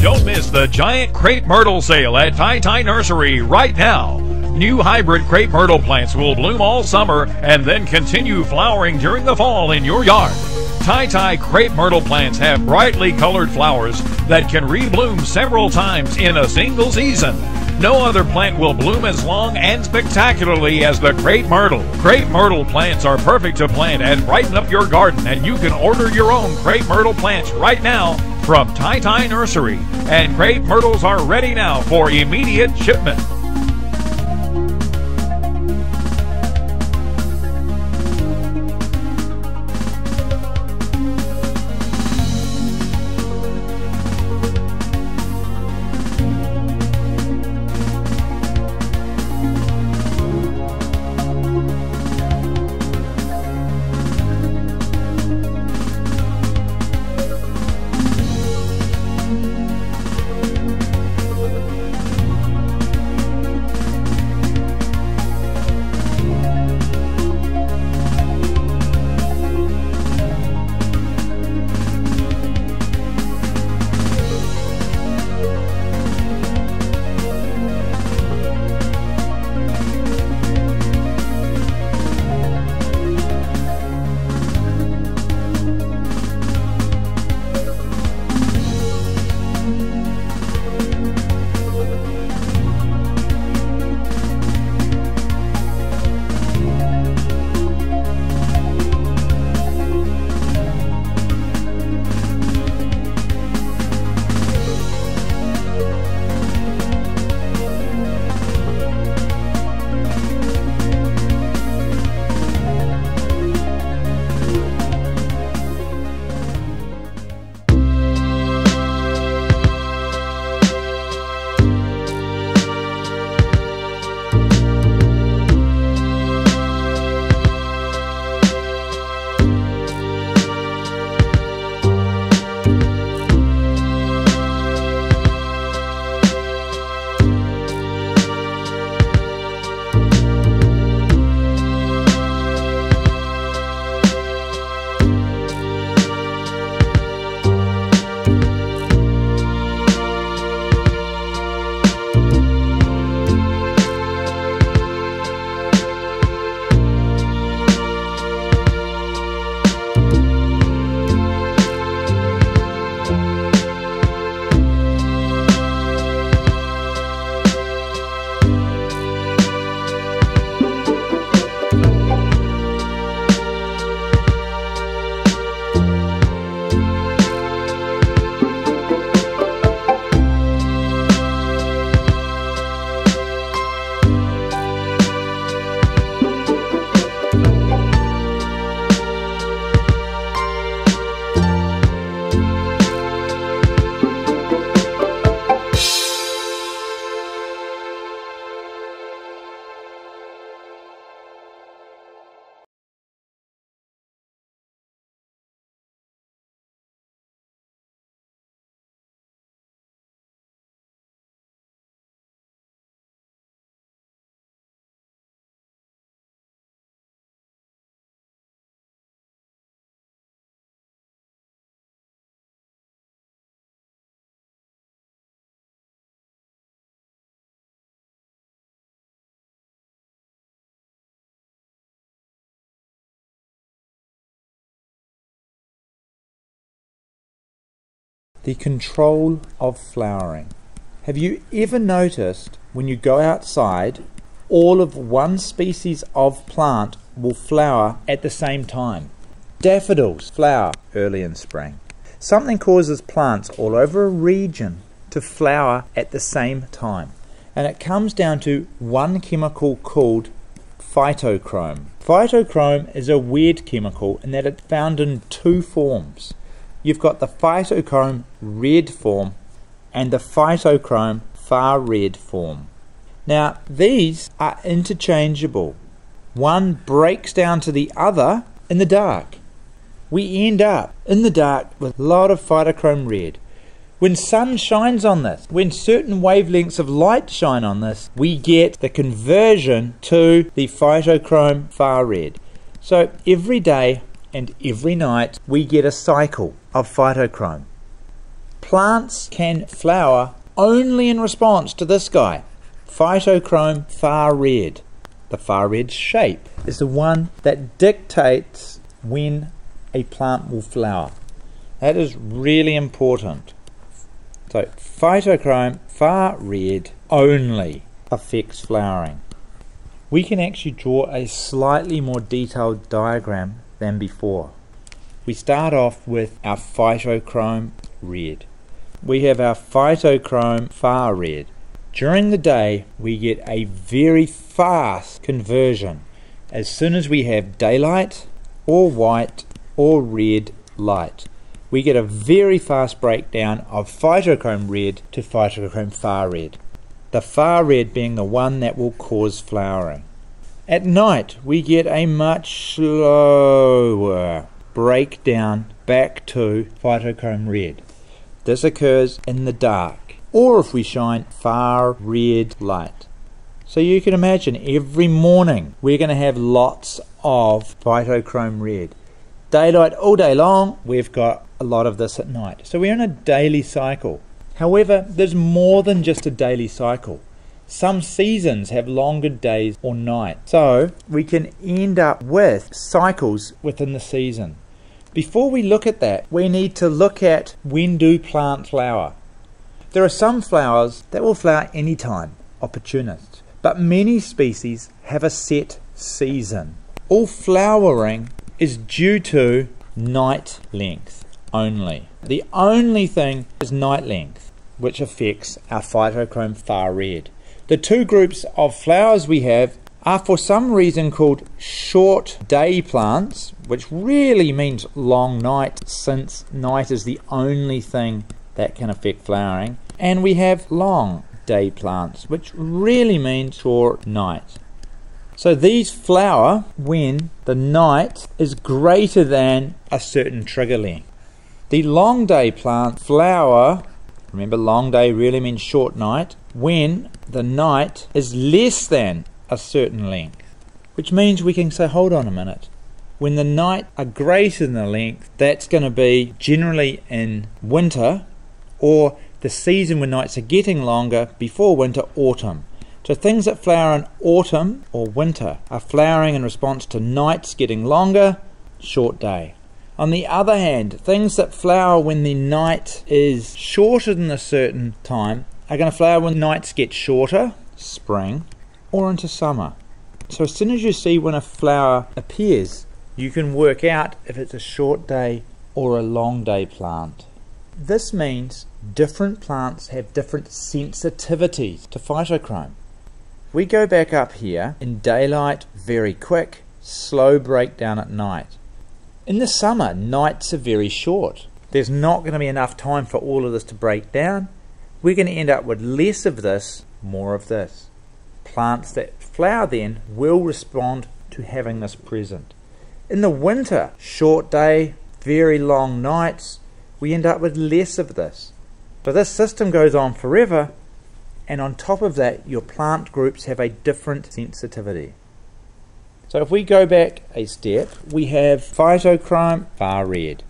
Don't miss the giant crepe myrtle sale at Tai Nursery right now. New hybrid crepe myrtle plants will bloom all summer and then continue flowering during the fall in your yard. Tai crepe myrtle plants have brightly colored flowers that can rebloom several times in a single season. No other plant will bloom as long and spectacularly as the crepe myrtle. Crepe myrtle plants are perfect to plant and brighten up your garden, and you can order your own crepe myrtle plants right now from Tai Nursery. And crepe myrtles are ready now for immediate shipment. The control of flowering. Have you ever noticed when you go outside, all of one species of plant will flower at the same time? Daffodils flower early in spring. Something causes plants all over a region to flower at the same time, and it comes down to one chemical called phytochrome. Phytochrome is a weird chemical in that it's found in two forms. You've got the phytochrome red form and the phytochrome far red form. Now these are interchangeable. One breaks down to the other in the dark. We end up in the dark with a lot of phytochrome red. When sun shines on this, when certain wavelengths of light shine on this, we get the conversion to the phytochrome far red. So every day and every night we get a cycle of phytochrome. plants can flower only in response to this guy, phytochrome far red. The far red shape is the one that dictates when a plant will flower. That is really important. So phytochrome far red only affects flowering. We can actually draw a slightly more detailed diagram than before. We start off with our phytochrome red. We have our phytochrome far red. During the day we get a very fast conversion as soon as we have daylight or white or red light. We get a very fast breakdown of phytochrome red to phytochrome far red. The far red being the one that will cause flowering. At night we get a much slower breakdown back to phytochrome red. This occurs in the dark, or if we shine far red light. So you can imagine every morning we're going to have lots of phytochrome red. Daylight all day long, we've got a lot of this at night. So we're in a daily cycle. However, there's more than just a daily cycle. Some seasons have longer days or nights. So we can end up with cycles within the season. Before we look at that, we need to look at when do plants flower. There are some flowers that will flower anytime, opportunists, but many species have a set season. All flowering is due to night length only. The only thing is night length, which affects our phytochrome far red. The two groups of flowers we have are for some reason called short day plants, which really means long night, since night is the only thing that can affect flowering. And we have long day plants, which really means short night. So these flower when the night is greater than a certain trigger length. The long day plants flower, remember long day really means short night, when the night is less than a certain length. Which means we can say, hold on a minute, when the night are greater than the length, that's going to be generally in winter, or the season when nights are getting longer before winter, autumn. So things that flower in autumn or winter are flowering in response to nights getting longer, short day. On the other hand, things that flower when the night is shorter than a certain time are going to flower when nights get shorter, spring, or into summer. So as soon as you see when a flower appears, you can work out if it's a short day or a long day plant. This means different plants have different sensitivities to phytochrome. We go back up here, in daylight, very quick, slow breakdown at night. In the summer, nights are very short. There's not going to be enough time for all of this to break down. We're going to end up with less of this, more of this. Plants that flower then will respond to having this present. In the winter, short day, very long nights, we end up with less of this. But this system goes on forever, and on top of that, your plant groups have a different sensitivity. So if we go back a step, we have phytochrome far red.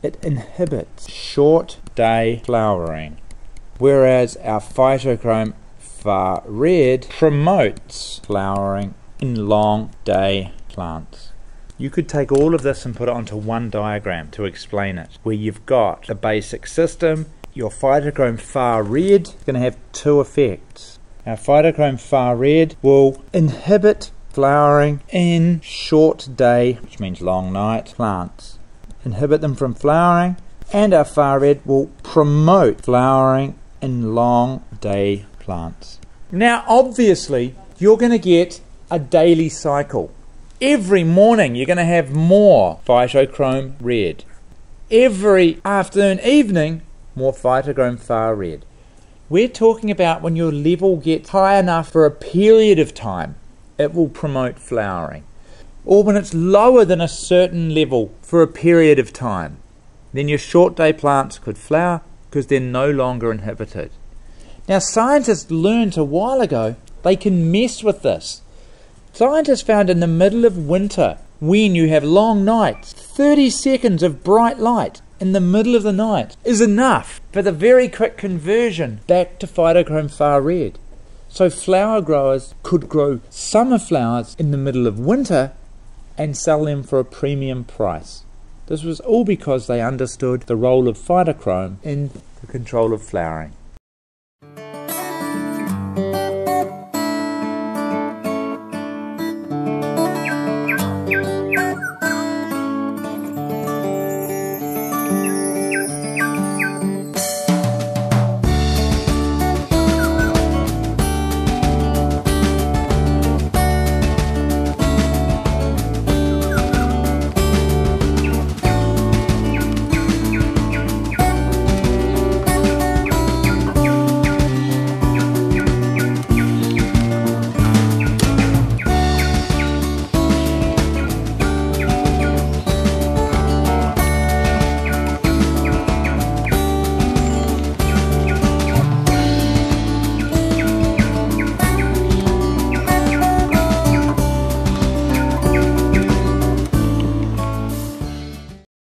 It inhibits short day flowering, whereas our phytochrome far red promotes flowering in long day plants. You could take all of this and put it onto one diagram to explain it, where you've got the basic system. Your phytochrome far red is going to have two effects. Our phytochrome far red will inhibit flowering in short day, which means long night, plants. Inhibit them from flowering, and our far red will promote flowering in long day plants. Now obviously you're going to get a daily cycle. Every morning you're going to have more phytochrome red. Every afternoon, evening, more phytochrome far red. We're talking about when your level gets high enough for a period of time, it will promote flowering. Or when it's lower than a certain level for a period of time, then your short day plants could flower because they're no longer inhibited. Now scientists learned a while ago they can mess with this. Scientists found in the middle of winter, when you have long nights, 30 seconds of bright light, in the middle of the night is enough for the very quick conversion back to phytochrome far red. So flower growers could grow summer flowers in the middle of winter and sell them for a premium price. This was all because they understood the role of phytochrome in the control of flowering.